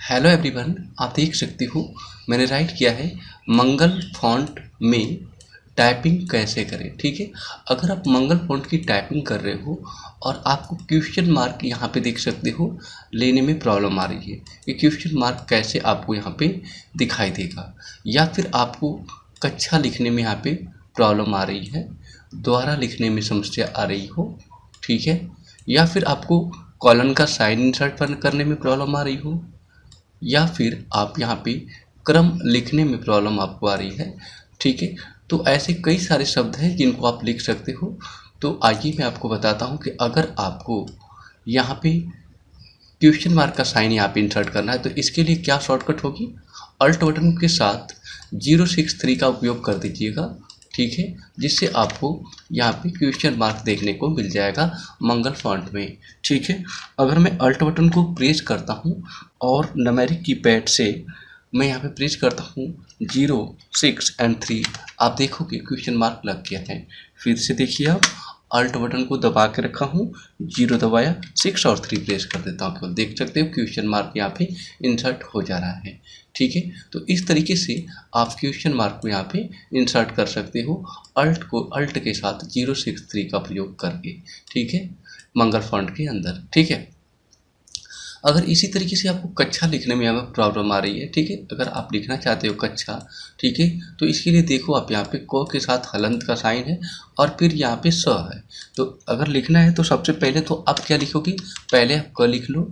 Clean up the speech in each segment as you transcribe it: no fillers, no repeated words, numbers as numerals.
Hello everyone, आप देख सकते हो मैंने राइट किया है मंगल फॉन्ट में टाइपिंग कैसे करें। ठीक है, अगर आप मंगल फॉन्ट की टाइपिंग कर रहे हो और आपको क्वेश्चन मार्क यहाँ पे देख सकते हो लेने में प्रॉब्लम आ रही है, ये क्वेश्चन मार्क कैसे आपको यहाँ पे दिखाई देगा, या फिर आपको कक्षा लिखने में यहाँ पे प्रॉब्लम आ रही है, द्वारा लिखने में समस्या आ रही हो, ठीक है, या फिर आपको कॉलन का साइन इंसर्ट करने में प्रॉब्लम आ रही हो, या फिर आप यहाँ पे क्रम लिखने में प्रॉब्लम आपको आ रही है। ठीक है, तो ऐसे कई सारे शब्द हैं जिनको आप लिख सकते हो। तो आइए मैं आपको बताता हूँ कि अगर आपको यहाँ पे क्वेश्चन मार्क का साइन यहाँ पे इंसर्ट करना है तो इसके लिए क्या शॉर्टकट होगी। अल्ट बटन के साथ 063 का उपयोग कर दीजिएगा। ठीक है, जिससे आपको यहाँ पे क्वेश्चन मार्क देखने को मिल जाएगा मंगल फॉन्ट में। ठीक है, अगर मैं अल्ट बटन को प्रेस करता हूँ और न्यूमेरिक कीपैड से मैं यहाँ पे प्रेस करता हूँ 0, 6 और 3, आप देखोगे क्वेश्चन मार्क लग गया है। फिर से देखिए, आप अल्ट बटन को दबा के रखा हूँ, 0 दबाया, 6 और 3 प्रेस कर देता हूँ, केवल देख सकते हो क्वेश्चन मार्क यहाँ पे इंसर्ट हो जा रहा है। ठीक है, तो इस तरीके से आप क्वेश्चन मार्क को यहाँ पे इंसर्ट कर सकते हो अल्ट के साथ 063 का प्रयोग करके। ठीक है, मंगल फॉन्ट के अंदर। ठीक है, अगर इसी तरीके से आपको कक्षा लिखने में यहाँ प्रॉब्लम आ रही है, ठीक है, अगर आप लिखना चाहते हो कक्षा, ठीक है, तो इसके लिए देखो आप यहाँ पे क के साथ हलंत का साइन है और फिर यहाँ पे स है। तो अगर लिखना है तो सबसे पहले तो आप क्या लिखोगे, पहले आप क लिख लो,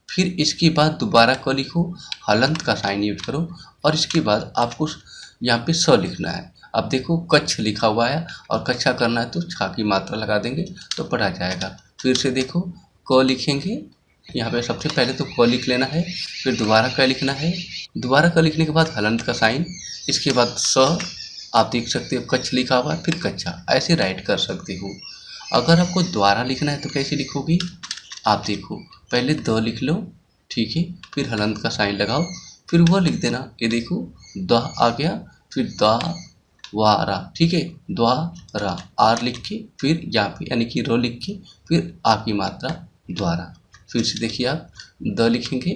फिर इसके बाद दोबारा क लिखो, हलंत का साइन यूज करो और इसके बाद आपको यहाँ पे स लिखना है। अब देखो कच्छ लिखा हुआ है और कक्षा करना है तो छा की मात्रा लगा देंगे तो पढ़ा जाएगा। फिर से देखो क लिखेंगे, यहाँ पे सबसे पहले तो क लिख लेना है, फिर दोबारा क लिखना है, दोबारा क लिखने के बाद हलंत का साइन, इसके बाद स, आप देख सकते हो कच्छ लिखा हुआ है, फिर कच्चा, ऐसे राइट कर सकते हो। अगर आपको द्वारा लिखना है तो कैसे लिखोगे, आप देखो पहले द लिख लो, ठीक है, फिर हलंत का साइन लगाओ, फिर वह लिख देना, ये देखो द आ गया, फिर द वारा, ठीक है, द्वारा, आर लिख के फिर यहाँ पे यानी कि रो लिख के फिर आ की मात्रा द्वारा। फिर से देखिए आप द लिखेंगे,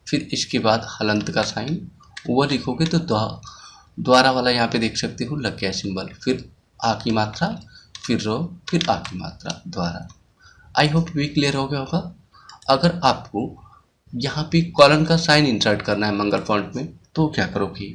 फिर इसके बाद हलंत का साइन वह लिखोगे तो द्वारा वाला यहाँ पे देख सकते हो लग गया सिंबल, फिर आ की मात्रा, फिर रो, फिर आ की मात्रा द्वारा। आई होप भी क्लियर हो गया होगा। अगर आपको यहाँ पे कॉलन का साइन इंसर्ट करना है मंगल फॉन्ट में तो क्या करोगे,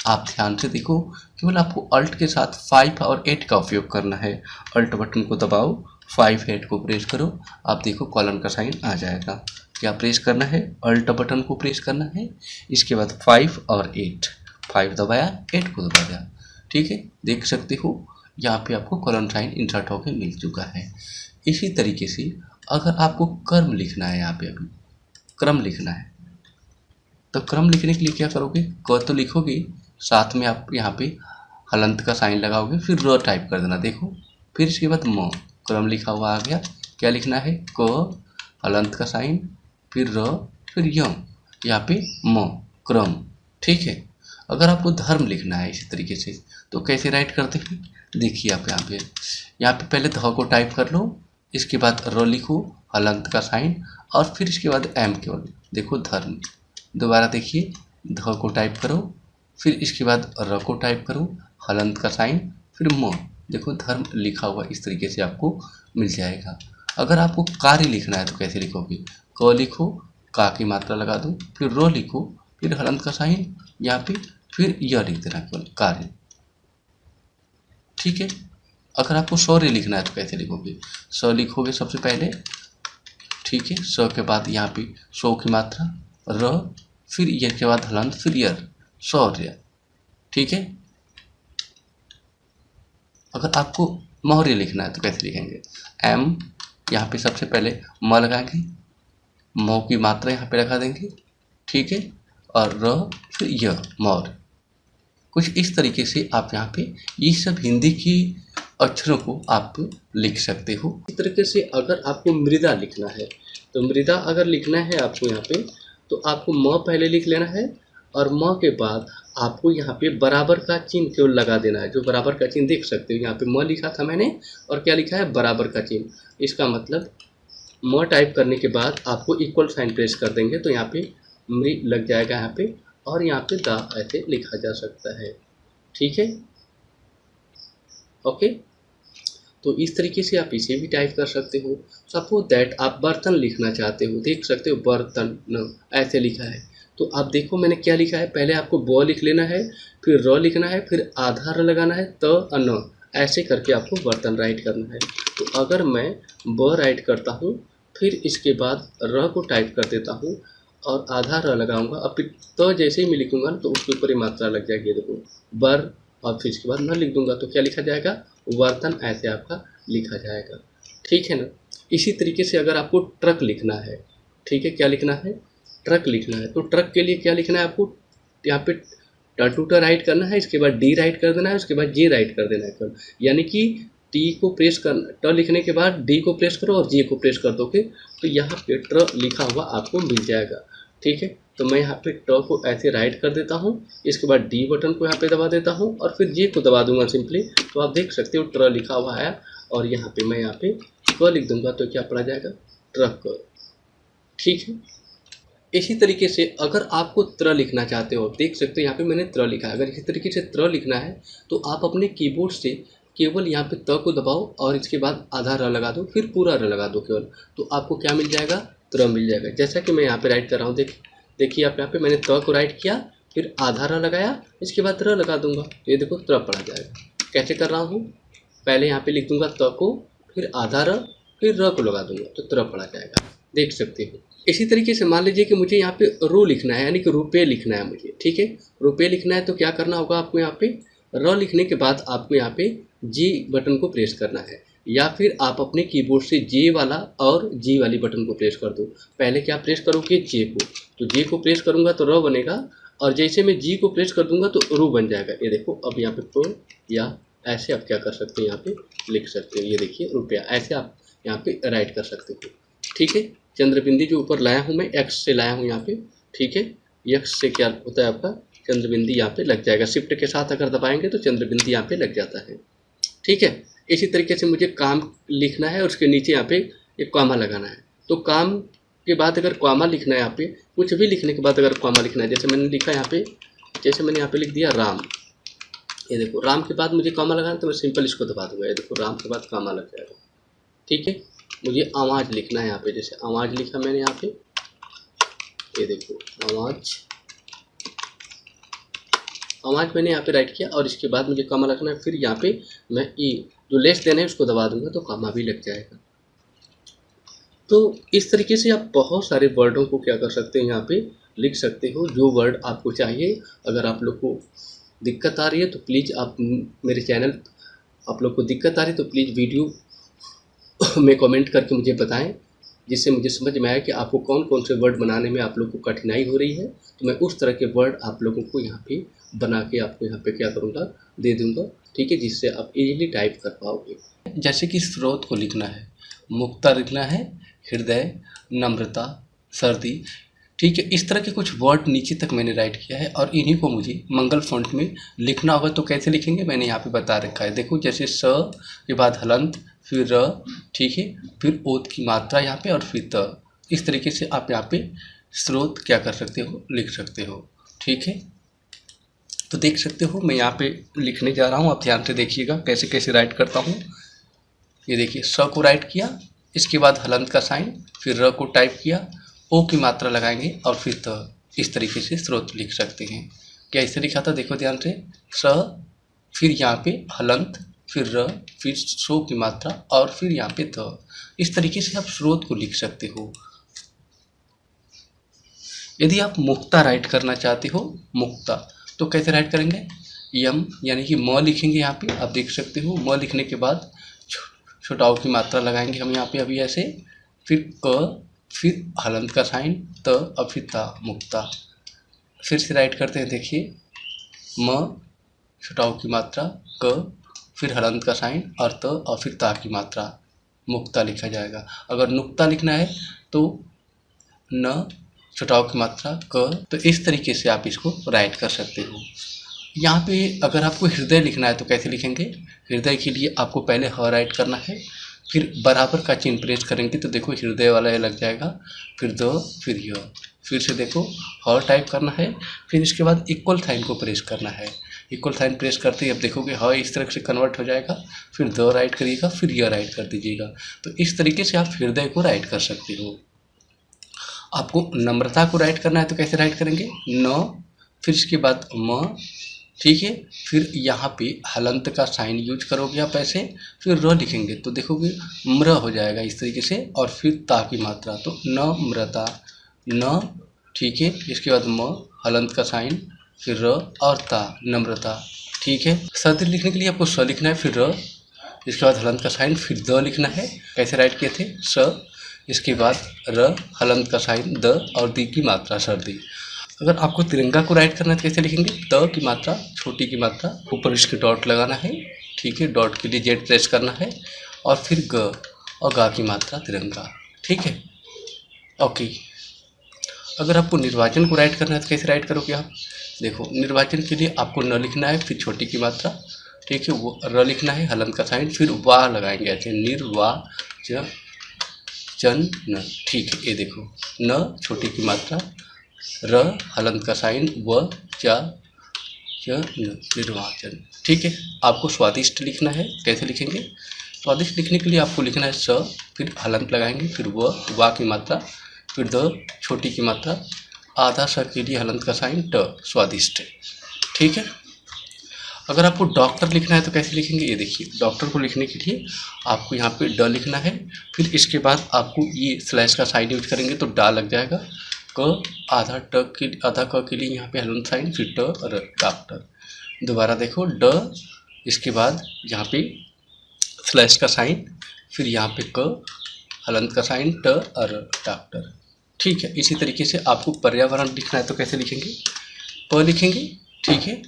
आप ध्यान से देखो, केवल आपको अल्ट के साथ 5 और 8 का उपयोग करना है। अल्ट बटन को दबाओ, 5, 8 को प्रेस करो, आप देखो कॉलन का साइन आ जाएगा। क्या प्रेस करना है, अल्ट बटन को प्रेस करना है, इसके बाद 5 और 8, 5 दबाया, 8 को दबाया। ठीक है, देख सकते हो यहाँ पे आपको कॉलन साइन इंसर्ट होकर मिल चुका है। इसी तरीके से अगर आपको कर्म लिखना है, यहाँ पे अभी क्रम लिखना है तो क्रम लिखने के लिए क्या करोगे, क तो लिखोगे, साथ में आप यहाँ पे हलंत का साइन लगाओगे, फिर र टाइप कर देना, देखो, फिर इसके बाद म, क्रम लिखा हुआ आ गया। क्या लिखना है, क, हलंत का साइन, फिर र, फिर य, यहाँ पे म, क्रम। ठीक है, अगर आपको धर्म लिखना है इसी तरीके से तो कैसे राइट करते हैं, देखिए आप यहाँ पे पहले ध को टाइप कर लो, इसके बाद र लिखो, हलंत का साइन और फिर इसके बाद एम केवल, देखो धर्म। दोबारा देखिए, ध को टाइप करो, फिर इसके बाद र को टाइप करो, हलंत का साइन, फिर म, देखो धर्म लिखा हुआ इस तरीके से आपको मिल जाएगा। अगर आपको कार्य लिखना है तो कैसे लिखोगे, क लिखो, का की मात्रा लगा दो, फिर रो लिखो, फिर हलंत का साइन यहाँ पे, फिर यह लिख देना केवल कार्य। ठीक है, अगर आपको शौर्य लिखना है तो कैसे लिखोगे, स लिखोगे सबसे पहले, ठीक है, स के बाद यहाँ पे सौ की मात्रा, र, फिर य के बाद हलंत, फिर यर, शौर्य। ठीक है, अगर आपको मौर्य लिखना है तो कैसे लिखेंगे, एम, यहाँ पे सबसे पहले म लगाएंगे, मौ की मात्रा यहाँ पे लगा देंगे, ठीक है, और र, फिर य, मौर्य। कुछ इस तरीके से आप यहाँ पे ये सब हिंदी की अक्षरों को आप लिख सकते हो। इस तरीके से अगर आपको मृदा लिखना है तो मृदा अगर लिखना है आपको यहाँ पे तो आपको म पहले लिख लेना है और म के बाद आपको यहाँ पे बराबर का चिन्ह केवल लगा देना है। जो बराबर का चिन्ह देख सकते हो, यहाँ पे म लिखा था मैंने और क्या लिखा है, बराबर का चिन्ह। इसका मतलब म टाइप करने के बाद आपको इक्वल साइन प्रेस कर देंगे तो यहाँ पे में लग जाएगा यहाँ पे, और यहाँ पे द ऐसे लिखा जा सकता है। ठीक है, ओके। तो इस तरीके से आप इसे भी टाइप कर सकते हो। सपोज दैट आप बर्तन लिखना चाहते हो, देख सकते हो बर्तन ऐसे लिखा है। तो आप देखो मैंने क्या लिखा है, पहले आपको ब लिख लेना है, फिर र लिखना है, फिर आधा र लगाना है, त न ऐसे करके आपको बर्तन राइट करना है। तो अगर मैं ब राइट करता हूँ, फिर इसके बाद र को टाइप कर देता हूँ और आधा र लगाऊंगा, अब फिर तो जैसे ही मैं लिखूंगा ना तो उसके ऊपर ही मात्रा लग जाएगी, देखो बर, और फिर इसके बाद न लिख दूंगा तो क्या लिखा जाएगा, बर्तन ऐसे आपका लिखा जाएगा। ठीक है ना। इसी तरीके से अगर आपको ट्रक लिखना है, ठीक है, क्या लिखना है, ट्रक लिखना है, तो ट्रक के लिए क्या लिखना है आपको, यहाँ पे टू ट राइट करना है, इसके बाद डी राइट कर देना है, उसके बाद जे राइट कर देना है। यानी कि टी को प्रेस कर, ट लिखने के बाद डी को प्रेस करो और जे को प्रेस कर दोगे तो यहाँ पे ट्र लिखा हुआ आपको मिल जाएगा। ठीक है, तो मैं यहाँ पे ट को ऐसे राइट कर देता हूँ, इसके बाद डी बटन को यहाँ पे दबा देता हूँ और फिर जे को दबा दूंगा सिंपली, तो आप देख सकते हो ट्र लिखा हुआ है। और यहाँ पे मैं यहाँ पे क लिख दूंगा तो क्या पड़ा जाएगा, ट्रक। ठीक है, इसी तरीके से अगर आपको त्र लिखना चाहते हो, देख सकते हो यहाँ पे मैंने त्र लिखा है, अगर इसी तरीके से त्र लिखना है तो आप अपने कीबोर्ड से केवल यहाँ पे त को दबाओ और इसके बाद आधा र लगा दो, फिर पूरा र लगा दो केवल, तो आपको क्या मिल जाएगा, त्र मिल जाएगा। जैसा कि मैं यहाँ पे राइट कर रहा हूँ, देखिए आप यहाँ पे मैंने त को राइट किया, फिर आधा र लगाया, इसके बाद र लगा दूंगा, तो ये देखो त्र पड़ा जाएगा। कैसे कर रहा हूँ, पहले यहाँ पे लिख दूंगा त को, फिर आधा र, फिर र को लगा दूंगा तो त्र पड़ा जाएगा, देख सकते हो। इसी तरीके से मान लीजिए कि मुझे यहाँ पे रू लिखना है, यानी कि रुपये लिखना है मुझे। ठीक है, रुपये लिखना है तो क्या करना होगा आपको, यहाँ पे र लिखने के बाद आपको यहाँ पे जी बटन को प्रेस करना है, या फिर आप अपने कीबोर्ड से जे वाला और जी वाली बटन को प्रेस कर दो। पहले क्या प्रेस करोगे, जे को, तो जे को प्रेस करूँगा तो र बनेगा, और जैसे मैं जी को प्रेस कर दूंगा तो रू बन जाएगा। ये देखो अब यहाँ पे प्रो, या ऐसे आप क्या कर सकते हो, यहाँ पे लिख सकते हो, ये देखिए रुपया, ऐसे आप यहाँ पे राइट कर सकते हो। ठीक है, चंद्रबिंदी जो ऊपर लाया हूँ मैं एक्स से लाया हूँ यहाँ पे। ठीक है, एक्स से क्या होता है आपका चंद्रबिंदी यहाँ पे लग जाएगा, शिफ्ट के साथ अगर दबाएंगे तो चंद्रबिंदी यहाँ पे लग जाता है। ठीक है, इसी तरीके से मुझे काम लिखना है और उसके नीचे यहाँ पे एक कॉमा लगाना है, तो काम के बाद अगर कॉमा लिखना है, यहाँ पे कुछ भी लिखने के बाद अगर कॉमा लिखना है, जैसे मैंने लिखा यहाँ पे, जैसे मैंने यहाँ पे लिख दिया राम, ये देखो राम के बाद मुझे कॉमा लगाना है तो मैं सिंपल इसको दबा दूंगा, ये देखो राम के बाद कॉमा लग जाएगा। ठीक है, मुझे आवाज़ लिखना है यहाँ पे, जैसे आवाज़ लिखा मैंने यहाँ पे, ये देखो आवाज़ मैंने यहाँ पे राइट किया और इसके बाद मुझे कॉमा रखना है, फिर यहाँ पे मैं ई जो लेस देना है उसको दबा दूंगा तो कॉमा भी लग जाएगा। तो इस तरीके से आप बहुत सारे वर्डों को क्या कर सकते हैं, यहाँ पे लिख सकते हो जो वर्ड आपको चाहिए। अगर आप लोग को दिक्कत आ रही है तो प्लीज़ आप मेरे चैनल, आप लोग को दिक्कत आ रही है तो प्लीज़ वीडियो में कमेंट करके मुझे बताएं, जिससे मुझे समझ में आए कि आपको कौन कौन से वर्ड बनाने में आप लोग को कठिनाई हो रही है, तो मैं उस तरह के वर्ड आप लोगों को यहाँ पे बना के आपको यहाँ पे क्या करूँगा, दे दूँगा। ठीक है, जिससे आप इजीली टाइप कर पाओगे। जैसे कि स्रोत को लिखना है, मुक्ता लिखना है, हृदय, नम्रता, सर्दी। ठीक है, इस तरह के कुछ वर्ड नीचे तक मैंने राइट किया है और इन्हीं को मुझे मंगल फॉन्ट में लिखना होगा। तो कैसे लिखेंगे मैंने यहाँ पे बता रखा है, देखो जैसे स के बाद हलंत, फिर र, ठीक है, फिर ओत की मात्रा यहाँ पे और फिर त। इस तरीके से आप यहाँ पे स्रोत क्या कर सकते हो, लिख सकते हो। ठीक है, तो देख सकते हो मैं यहाँ पे लिखने जा रहा हूँ, आप ध्यान से देखिएगा कैसे कैसे राइट करता हूँ। ये देखिए स को राइट किया, इसके बाद हलंत का साइन, फिर र को टाइप किया, ओ की मात्रा लगाएंगे और फिर त। इस तरीके से स्रोत लिख सकते हैं। क्या इसे लिखा था, देखो ध्यान से, स, फिर यहाँ पे हलंत, फिर र, फिर सो की मात्रा और फिर यहाँ पे त। इस तरीके से आप स्रोत को लिख सकते हो। यदि आप मुक्ता राइट करना चाहते हो, मुक्ता, तो कैसे राइट करेंगे, यम यानी कि म लिखेंगे यहाँ पे, आप देख सकते हो। म लिखने के बाद छोटाओ की मात्रा लगाएंगे हम यहाँ पे अभी ऐसे, फिर क, फिर हलंत का साइन, त और फिर ता, मुक्ता। फिर से राइट करते हैं, देखिए म, छोटाओ की मात्रा, क, फिर हलंत का साइन और त और फिर ता की मात्रा, मुक्ता लिखा जाएगा। अगर नुक्ता लिखना है तो न, छोटाओ की मात्रा, क। तो इस तरीके से आप इसको राइट कर सकते हो। यहाँ पे अगर आपको हृदय लिखना है तो कैसे लिखेंगे, हृदय के लिए आपको पहले ह राइट करना है, फिर बराबर का चिन्ह प्रेस करेंगे तो देखो हृदय वाला लग जाएगा, फिर द, फिर य, फिर से देखो हॉर टाइप करना है, फिर इसके बाद इक्वल साइन को प्रेस करना है। इक्वल साइन प्रेस करते ही अब देखोगे ह इस तरह से कन्वर्ट हो जाएगा, फिर द राइट करिएगा, फिर य राइट कर दीजिएगा। तो इस तरीके से आप हृदय को राइट कर सकते हो। आपको नम्रता को राइट करना है तो कैसे राइट करेंगे, न, फिर इसके बाद म, ठीक है, फिर यहाँ पे हलंत का साइन यूज करोगे आप ऐसे, फिर र लिखेंगे तो देखोगे म्र हो जाएगा इस तरीके से, और फिर ता की मात्रा, तो नम्रता, न, ठीक है, इसके बाद म, हलंत का साइन, फिर र और ता, नम्रता, ठीक है। सर्दी लिखने के लिए आपको स लिखना है, फिर र, इसके बाद हलंत का साइन, फिर द लिखना है। कैसे राइट किए थे, स, इसके बाद र, हलंत का साइन, द और दी की मात्रा, सर्दी। अगर आपको तिरंगा को राइट करना है तो कैसे लिखेंगे, त की मात्रा, छोटी की मात्रा, ऊपर इसके डॉट लगाना है, ठीक है, डॉट के लिए जेड प्रेस करना है, और फिर ग और गा की मात्रा तिरंगा, ठीक है, ओके। अगर आपको निर्वाचन को राइट करना है तो कैसे राइट करोगे आप, देखो निर्वाचन के लिए आपको न लिखना है, फिर छोटी की मात्रा, ठीक है, वो र लिखना है, हलंत का साइन, फिर वाह लगाएंगे ऐसे, निर्वाचन, न, ठीक है, ये देखो न, छोटी की मात्रा, र, हलंत का साइन, व, च, निर्वाचन, ठीक है। आपको स्वादिष्ट लिखना है, कैसे लिखेंगे, स्वादिष्ट लिखने के लिए आपको लिखना है स, फिर हलंत लगाएंगे, फिर व, वा की मात्रा, फिर द, छोटी की मात्रा, आधा स के लिए हलंत का साइन, ट, स्वादिष्ट, ठीक है। अगर आपको डॉक्टर लिखना है तो कैसे लिखेंगे, ये देखिए डॉक्टर को लिखने के लिए आपको यहाँ पे ड लिखना है, फिर इसके बाद आपको ये स्लैश का साइन यूज करेंगे तो डा लग जाएगा, क, आधा क के लिए यहाँ पे हलंत साइन, फिर ट, र, डॉक्टर। दोबारा देखो ड, इसके बाद यहाँ पे स्लैश का साइन, फिर यहाँ पे क, हलंत का साइन, ट, र, डॉक्टर, ठीक है। इसी तरीके से आपको पर्यावरण लिखना है तो कैसे लिखेंगे, प लिखेंगे, ठीक है,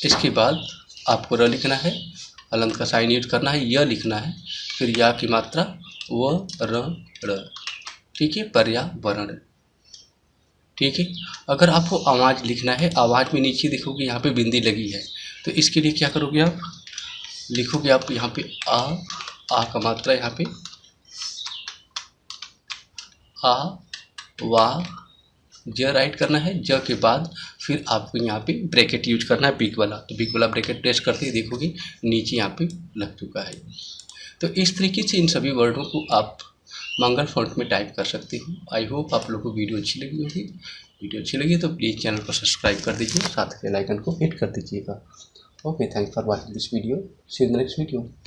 इसके बाद आपको र लिखना है, हलंत का साइन यूज करना है, य लिखना है, फिर या की मात्रा, व, र, ठीक है, पर्यावरण, ठीक है। अगर आपको आवाज़ लिखना है, आवाज़ में नीचे देखोगे यहाँ पे बिंदी लगी है, तो इसके लिए क्या करोगे आप, लिखोगे आप यहाँ पे आ का मात्रा, यहाँ पे आ, वा, ज राइट करना है, ज के बाद फिर आपको यहाँ पे ब्रैकेट यूज करना है, बिग वाला, तो बिग वाला ब्रैकेट प्रेस करते ही देखोगे नीचे यहाँ पे लग चुका है। तो इस तरीके से इन सभी वर्डों को आप मंगल फॉन्ट में टाइप कर सकते हो। आई होप आप लोगों को वीडियो अच्छी लगी होगी। वीडियो अच्छी लगी तो प्लीज़ चैनल को सब्सक्राइब कर दीजिए, साथ में बेल आइकन को हिट कर दीजिएगा। Okay, thanks for watching this video, see you in the next video.